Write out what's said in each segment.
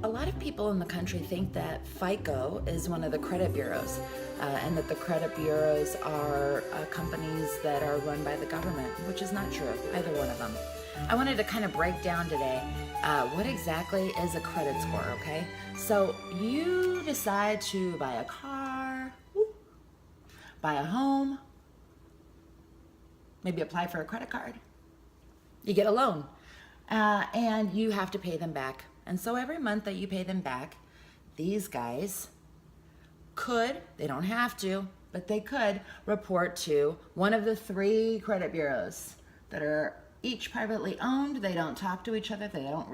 A lot of people in the country think that FICO is one of the credit bureaus, and that the credit bureaus are companies that are run by the government, which is not true, either one of them. I wanted to kind of break down today what exactly is a credit score, okay? So you decide to buy a car, buy a home, maybe apply for a credit card. You get a loan, and you have to pay them back. And so every month that you pay them back, these guys could, they don't have to, but they could report to one of the 3 credit bureaus that are each privately owned. They don't talk to each other. They don't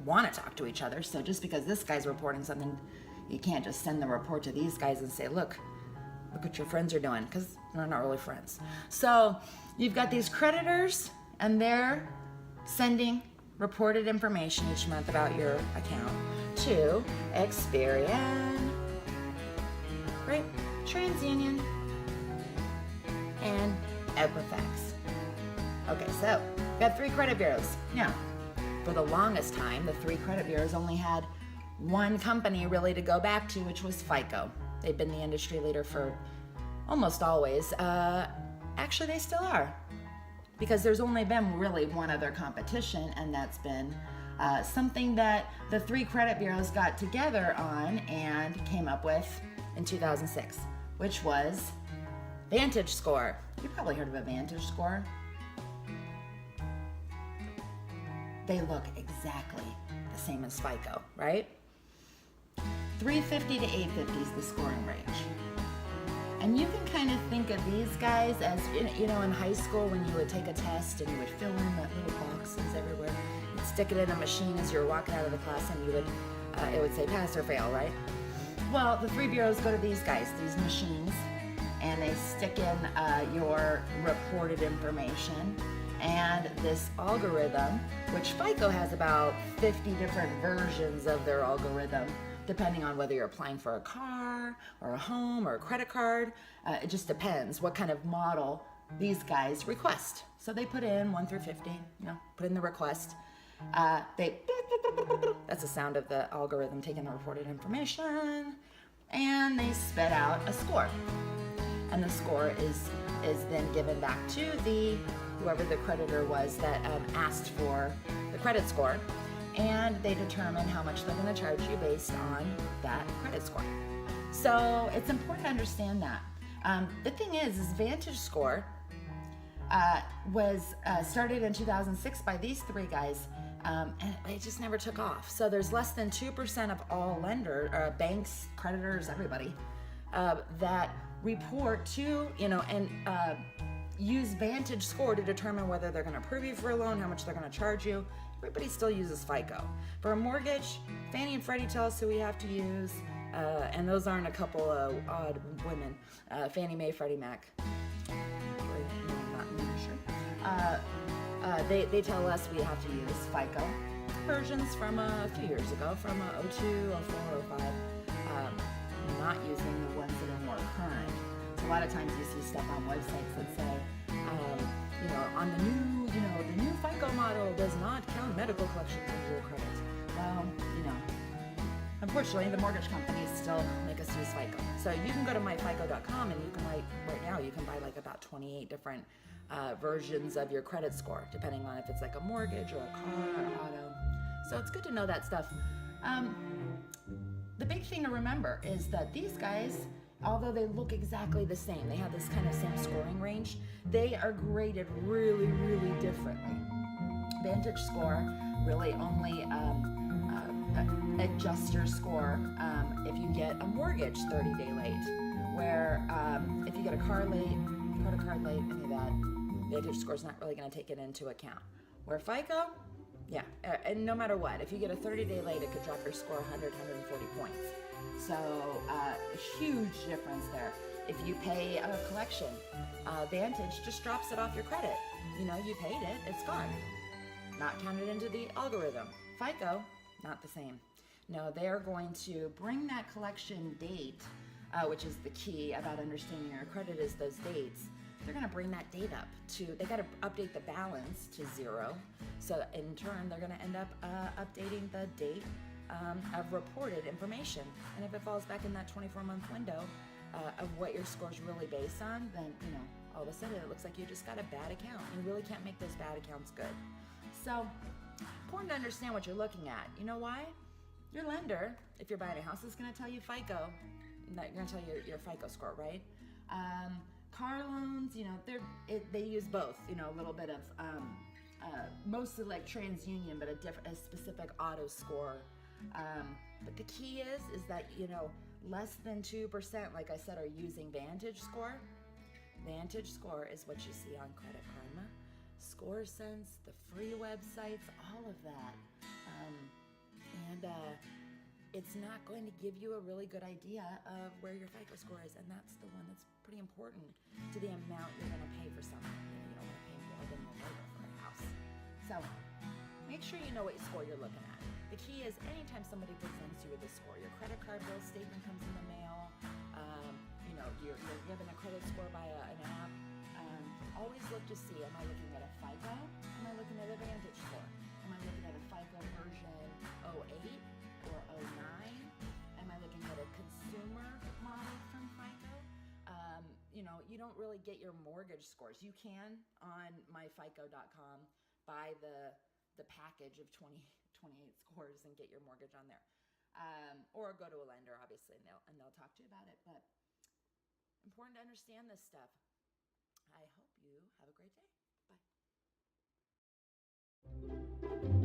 want to talk to each other. So just because this guy's reporting something, you can't just send the report to these guys and say, look what your friends are doing, because they're not really friends. So you've got these creditors, and they're sending reported information each month about your account to Experian, right? TransUnion, and Equifax. Okay, so we have 3 credit bureaus. Now, for the longest time, the 3 credit bureaus only had one company really to go back to, which was FICO. They've been the industry leader for almost always. Actually, they still are, because there's only been really one other competition, and that's been something that the 3 credit bureaus got together on and came up with in 2006, which was VantageScore. You've probably heard of a VantageScore. They look exactly the same as FICO, right? 350 to 850 is the scoring range. And you can kind of think of these guys as, you know, in high school when you would take a test and you would fill in that little boxes everywhere. You'd stick it in a machine as you were walking out of the class, and you would, it would say pass or fail, right? Well, the 3 bureaus go to these guys, these machines, and they stick in your reported information. And this algorithm, which FICO has about 50 different versions of their algorithm, depending on whether you're applying for a car or a home or a credit card. It just depends what kind of model these guys request. So they put in 1 through 50, put in the request. That's the sound of the algorithm taking the reported information, and they spit out a score. And the score is then given back to whoever the creditor was that asked for the credit score, and they determine how much they're going to charge you based on that credit score. So it's important to understand that. The thing is VantageScore was started in 2006 by these 3 guys, and it just never took off. So there's less than 2% of all banks, creditors, everybody, that report to, and use VantageScore to determine whether they're going to approve you for a loan, how much they're going to charge you. Everybody still uses FICO. For a mortgage, Fannie and Freddie tell us who we have to use, and those aren't a couple of odd women. Fannie Mae, Freddie Mac. Not sure. They tell us we have to use FICO. Versions from a few years ago, from 02, 04, 05. Not using the ones that are more current. So a lot of times you see stuff on websites that say, on the new FICO model does not count medical collections into your credit. Well, unfortunately, the mortgage companies still make us use FICO. So you can go to myfico.com, and you can you can buy like about 28 different versions of your credit score, depending on if it's like a mortgage or a car or auto. So it's good to know that stuff. The big thing to remember is that these guys, although they look exactly the same, they have this kind of same scoring range, they are graded really, really differently. VantageScore really only adjusts your score if you get a mortgage 30-day late, where if you get a credit card late, any of that, VantageScore's not really going to take it into account. Where FICO, yeah, and no matter what, if you get a 30-day late, it could drop your score 100, 140 points. So a huge difference there. If you pay a collection, Vantage just drops it off your credit. You paid it, it's gone. Not counted into the algorithm. FICO, not the same. No, they are going to bring that collection date, which is the key about understanding your credit, is those dates. they're going to bring that date up to, they got to update the balance to 0. So in turn, they're going to end up updating the date of reported information. And if it falls back in that 24-month window of what your score is really based on, then, all of a sudden it looks like you just got a bad account. You really can't make those bad accounts good. So important to understand what you're looking at. You know why? Your lender, if you're buying a house, is going to tell you FICO. They're going to tell you your FICO score, right? Car loans, they use both. A little bit of mostly like TransUnion, but a specific auto score. But the key is that less than 2%, like I said, are using Vantage Score. Vantage Score is what you see on Credit Karma, ScoreSense, the free websites, all of that. It's not going to give you a really good idea of where your FICO score is, and that's the one that's pretty important to the amount you're going to pay for something. You don't want to pay more than your neighbor for a house. So make sure you know what score you're looking at. The key is anytime somebody presents you with a score, your credit card bill statement comes in the mail, you're given a credit score by an app, always look to see, am I looking at a FICO? Am I looking at a Vantage score? Am I looking at a FICO version 08 or 09? Am I looking at a consumer model from FICO? You don't really get your mortgage scores. You can on myfico.com buy the package of 28 scores and get your mortgage on there. Or go to a lender, obviously, and they'll talk to you about it. But important to understand this stuff. I hope you have a great day. Bye.